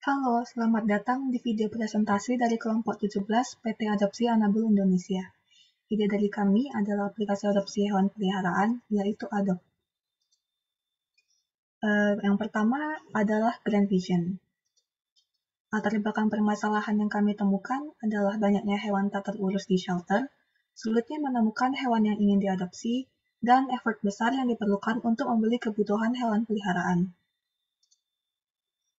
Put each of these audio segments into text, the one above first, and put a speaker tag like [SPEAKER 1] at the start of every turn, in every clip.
[SPEAKER 1] Halo, selamat datang di video presentasi dari kelompok 17 PT Adopsi Anabul Indonesia. Ide dari kami adalah aplikasi adopsi hewan peliharaan, yaitu Adopt. Yang pertama adalah Grand Vision. Latar belakang permasalahan yang kami temukan adalah banyaknya hewan tak terurus di shelter, sulitnya menemukan hewan yang ingin diadopsi, dan effort besar yang diperlukan untuk membeli kebutuhan hewan peliharaan.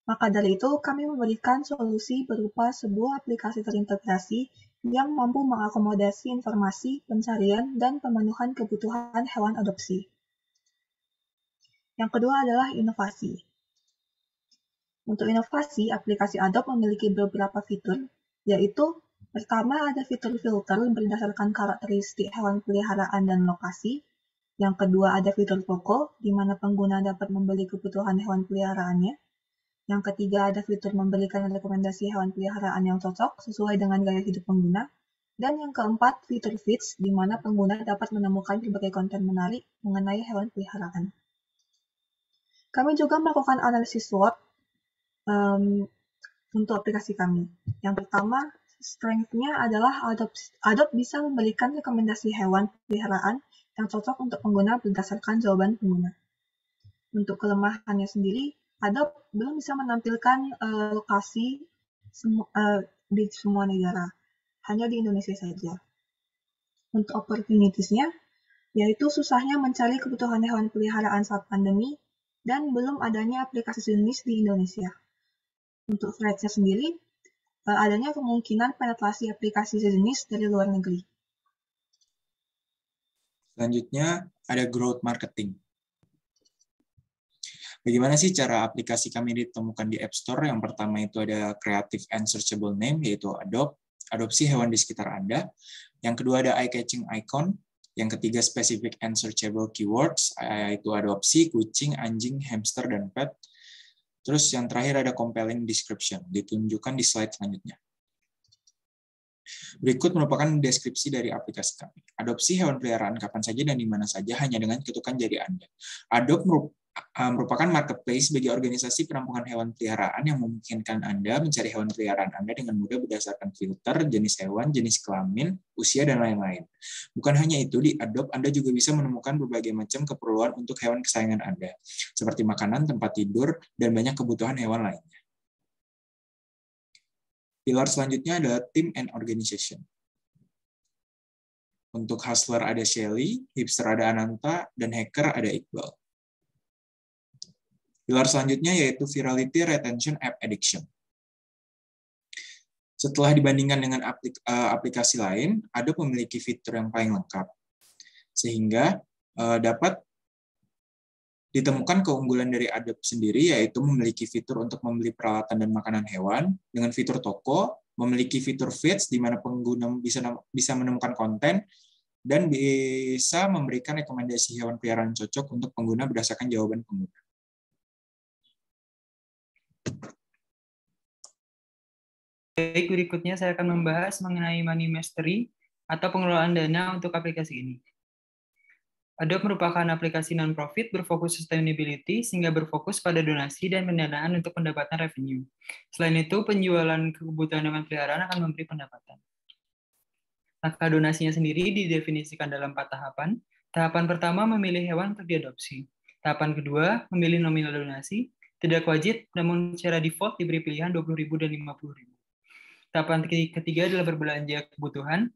[SPEAKER 1] Maka dari itu, kami memberikan solusi berupa sebuah aplikasi terintegrasi yang mampu mengakomodasi informasi, pencarian, dan pemenuhan kebutuhan hewan adopsi. Yang kedua adalah inovasi. Untuk inovasi, aplikasi Adopt memiliki beberapa fitur, yaitu pertama ada fitur filter berdasarkan karakteristik hewan peliharaan dan lokasi. Yang kedua ada fitur toko, di mana pengguna dapat membeli kebutuhan hewan peliharaannya. Yang ketiga ada fitur memberikan rekomendasi hewan peliharaan yang cocok sesuai dengan gaya hidup pengguna. Dan yang keempat, fitur feeds, di mana pengguna dapat menemukan berbagai konten menarik mengenai hewan peliharaan. Kami juga melakukan analisis SWOT untuk aplikasi kami. Yang pertama, strength-nya adalah Adopt bisa memberikan rekomendasi hewan peliharaan yang cocok untuk pengguna berdasarkan jawaban pengguna. Untuk kelemahannya sendiri, Adopt belum bisa menampilkan lokasi di semua negara, hanya di Indonesia saja. Untuk opportunities-nya, yaitu susahnya mencari kebutuhan hewan peliharaan saat pandemi, dan belum adanya aplikasi jenis di Indonesia. Untuk threats-nya sendiri, adanya kemungkinan penetrasi aplikasi sejenis dari luar negeri.
[SPEAKER 2] Selanjutnya, ada growth marketing. Bagaimana sih cara aplikasi kami ditemukan di App Store? Yang pertama itu ada Creative and Searchable Name, yaitu Adopt, adopsi hewan di sekitar Anda. Yang kedua ada Eye-Catching Icon. Yang ketiga Specific and Searchable Keywords, yaitu adopsi, kucing, anjing, hamster, dan pet. Terus yang terakhir ada Compelling Description, ditunjukkan di slide selanjutnya. Berikut merupakan deskripsi dari aplikasi kami. Adopsi hewan peliharaan kapan saja dan di mana saja hanya dengan ketukan jari Anda. Adopt merupakan marketplace bagi organisasi penampungan hewan peliharaan yang memungkinkan Anda mencari hewan peliharaan Anda dengan mudah berdasarkan filter, jenis hewan, jenis kelamin, usia, dan lain-lain. Bukan hanya itu, di Adopt Anda juga bisa menemukan berbagai macam keperluan untuk hewan kesayangan Anda, seperti makanan, tempat tidur, dan banyak kebutuhan hewan lainnya. Pilar selanjutnya adalah team and organization. Untuk hustler ada Shelly, hipster ada Ananta, dan hacker ada Iqbal. Pilar selanjutnya yaitu virality, retention, app addiction. Setelah dibandingkan dengan aplikasi lain, Adopt memiliki fitur yang paling lengkap, sehingga dapat ditemukan keunggulan dari Adopt sendiri, yaitu memiliki fitur untuk membeli peralatan dan makanan hewan, dengan fitur toko, memiliki fitur feeds, di mana pengguna bisa menemukan konten, dan bisa memberikan rekomendasi hewan peliharaan cocok untuk pengguna berdasarkan jawaban pengguna.
[SPEAKER 3] Baik, berikutnya saya akan membahas mengenai Money Mastery atau pengelolaan dana untuk aplikasi ini. Adopt merupakan aplikasi non-profit berfokus sustainability sehingga berfokus pada donasi dan pendanaan untuk pendapatan revenue. Selain itu, penjualan kebutuhan hewan peliharaan akan memberi pendapatan. Langkah donasinya sendiri didefinisikan dalam 4 tahapan. Tahapan pertama memilih hewan untuk diadopsi. Tahapan kedua memilih nominal donasi. Tidak wajib, namun secara default diberi pilihan 20.000 dan 50.000. Tahapan ketiga adalah berbelanja kebutuhan,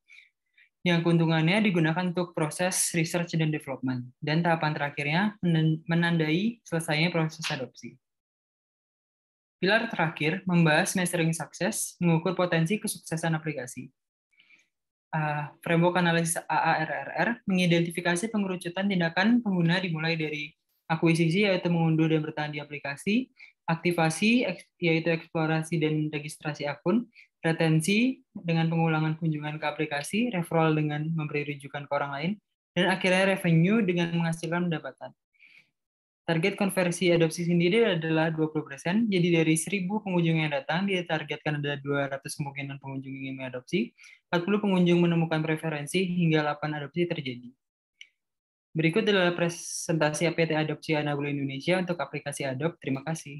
[SPEAKER 3] yang keuntungannya digunakan untuk proses research dan development. Dan tahapan terakhirnya menandai selesainya proses adopsi. Pilar terakhir membahas measuring success, mengukur potensi kesuksesan aplikasi. Framework analisis AARRR mengidentifikasi pengerucutan tindakan pengguna dimulai dari akuisisi, yaitu mengunduh dan bertahan di aplikasi, aktivasi, yaitu eksplorasi dan registrasi akun, retensi dengan pengulangan kunjungan ke aplikasi, referral dengan memberi rujukan ke orang lain, dan akhirnya revenue dengan menghasilkan pendapatan. Target konversi adopsi sendiri adalah 20%, jadi dari 1.000 pengunjung yang datang, ditargetkan ada 200 kemungkinan pengunjung yang ingin mengadopsi, 40 pengunjung menemukan preferensi, hingga 8 adopsi terjadi. Berikut adalah presentasi PT Adopsi Anabul Indonesia untuk aplikasi Adopt. Terima kasih.